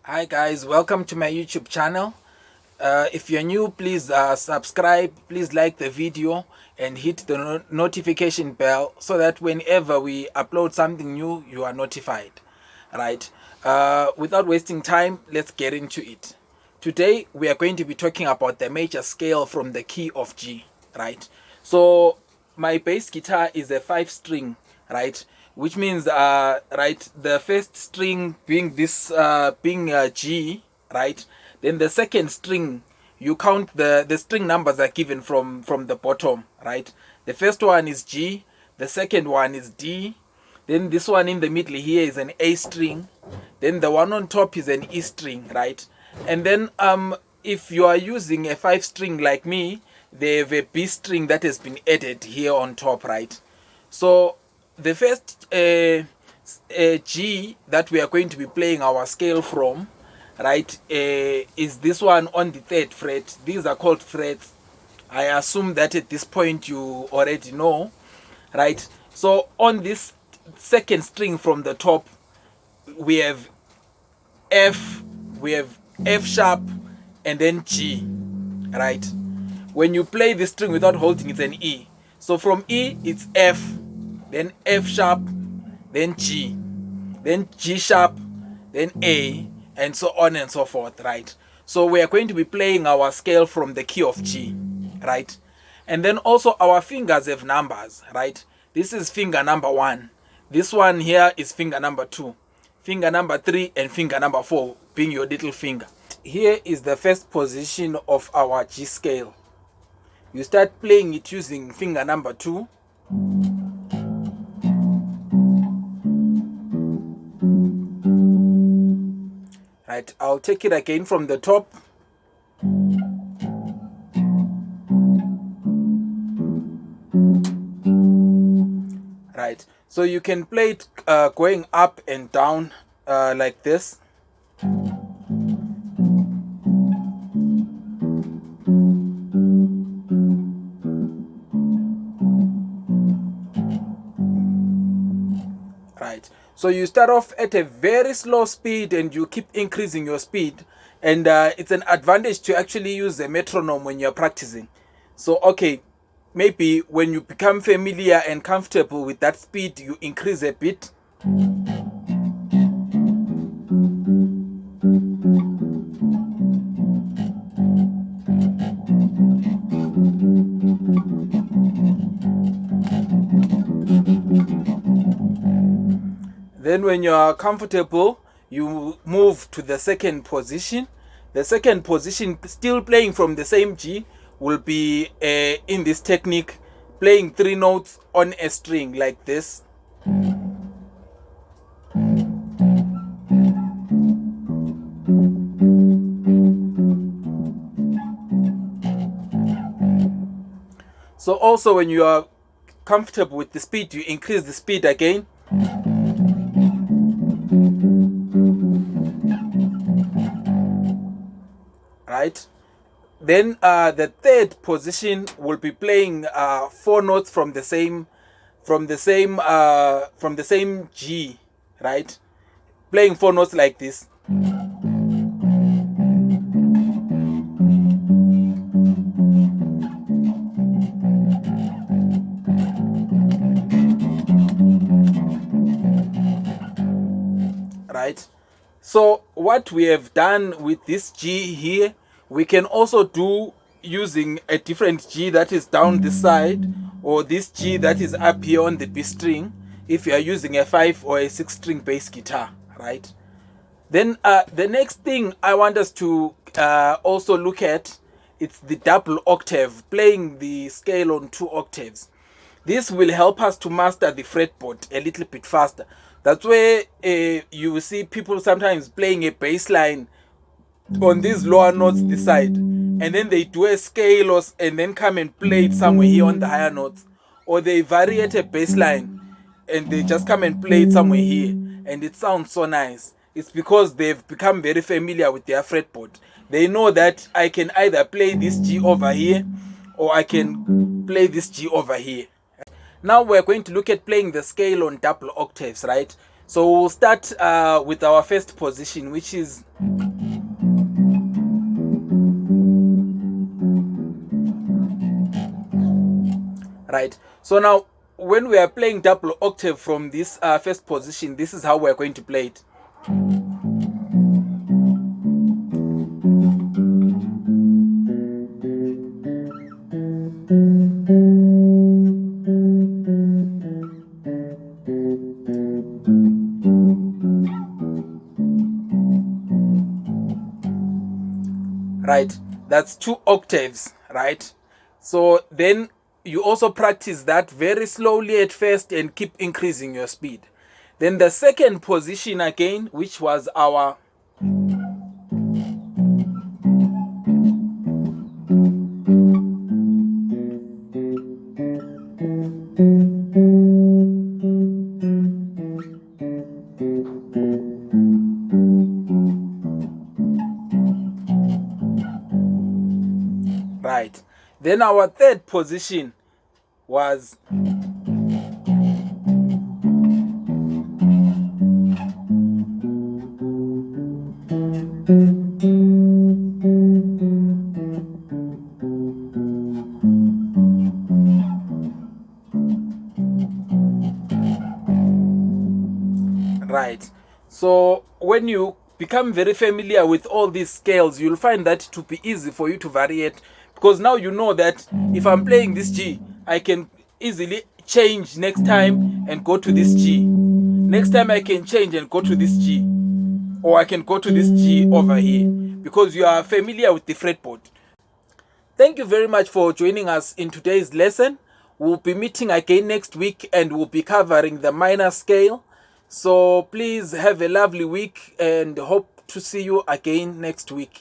Hi guys, welcome to my YouTube channel. If you're new, please subscribe, please like the video and hit the notification bell so that whenever we upload something new, you are notified. Right? Without wasting time, let's get into it. Today we are going to be talking about the major scale from the key of G. Right? So my bass guitar is a 5-string, right? Which means the first string being this G, right? Then the second string, you count the string numbers are given from the bottom, right? The first one is G, the second one is D, then this one in the middle here is an A string, then the one on top is an E string, right? And then if you are using a 5-string like me, they have a B string that has been added here on top, right? So the first G that we are going to be playing our scale from, right, is this one on the 3rd fret. These are called frets. I assume that at this point you already know, right? So on this second string from the top, we have F, we have F sharp, and then G, right? When you play this string without holding, it's an E. So from E, it's F, then F sharp, then G sharp, then A, and so on and so forth, right? So we are going to be playing our scale from the key of G, right? And then also our fingers have numbers, right? This is finger number 1. This one here is finger number 2. Finger number 3 and finger number 4 being your little finger. Here is the first position of our G scale. You start playing it using finger number 2. Right, I'll take it again from the top. Right, so you can play it going up and down like this. Right, so you start off at a very slow speed and you keep increasing your speed, and it's an advantage to actually use a metronome when you're practicing. So okay, maybe when you become familiar and comfortable with that speed, you increase a bit. Then when you are comfortable, you move to the second position. The second position, still playing from the same G, will be in this technique, playing 3 notes on a string like this. So also when you are comfortable with the speed, you increase the speed again. Right, then the third position will be playing 4 notes from the same G, right? Playing 4 notes like this. Right, so what we have done with this G here, we can also do using a different G that is down this side, or this G that is up here on the B string, if you are using a 5 or a 6-string bass guitar, right? Then the next thing I want us to also look at, it's the double octave, playing the scale on 2 octaves. This will help us to master the fretboard a little bit faster. That's where you will see people sometimes playing a bass line on these lower notes this side, and then they do a scale and then come and play it somewhere here on the higher notes, or they variate a bass line and they just come and play it somewhere here, and it sounds so nice. It's because they've become very familiar with their fretboard. They know that I can either play this G over here or I can play this G over here. Now we're going to look at playing the scale on double octaves, right? So we'll start with our first position, which is right. So now when we are playing double octave from this first position, this is how we're going to play it. Right, that's 2 octaves, right? So then you also practice that very slowly at first and keep increasing your speed. Then the second position again, which was our right. Then our third position was right. So when you become very familiar with all these scales, you'll find that to be easy for you to variate, because now you know that if I'm playing this G, I can easily change next time and go to this G. Next time I can change and go to this G, or I can go to this G over here, because you are familiar with the fretboard. Thank you very much for joining us in today's lesson. We'll be meeting again next week and we'll be covering the minor scale. So please have a lovely week and hope to see you again next week.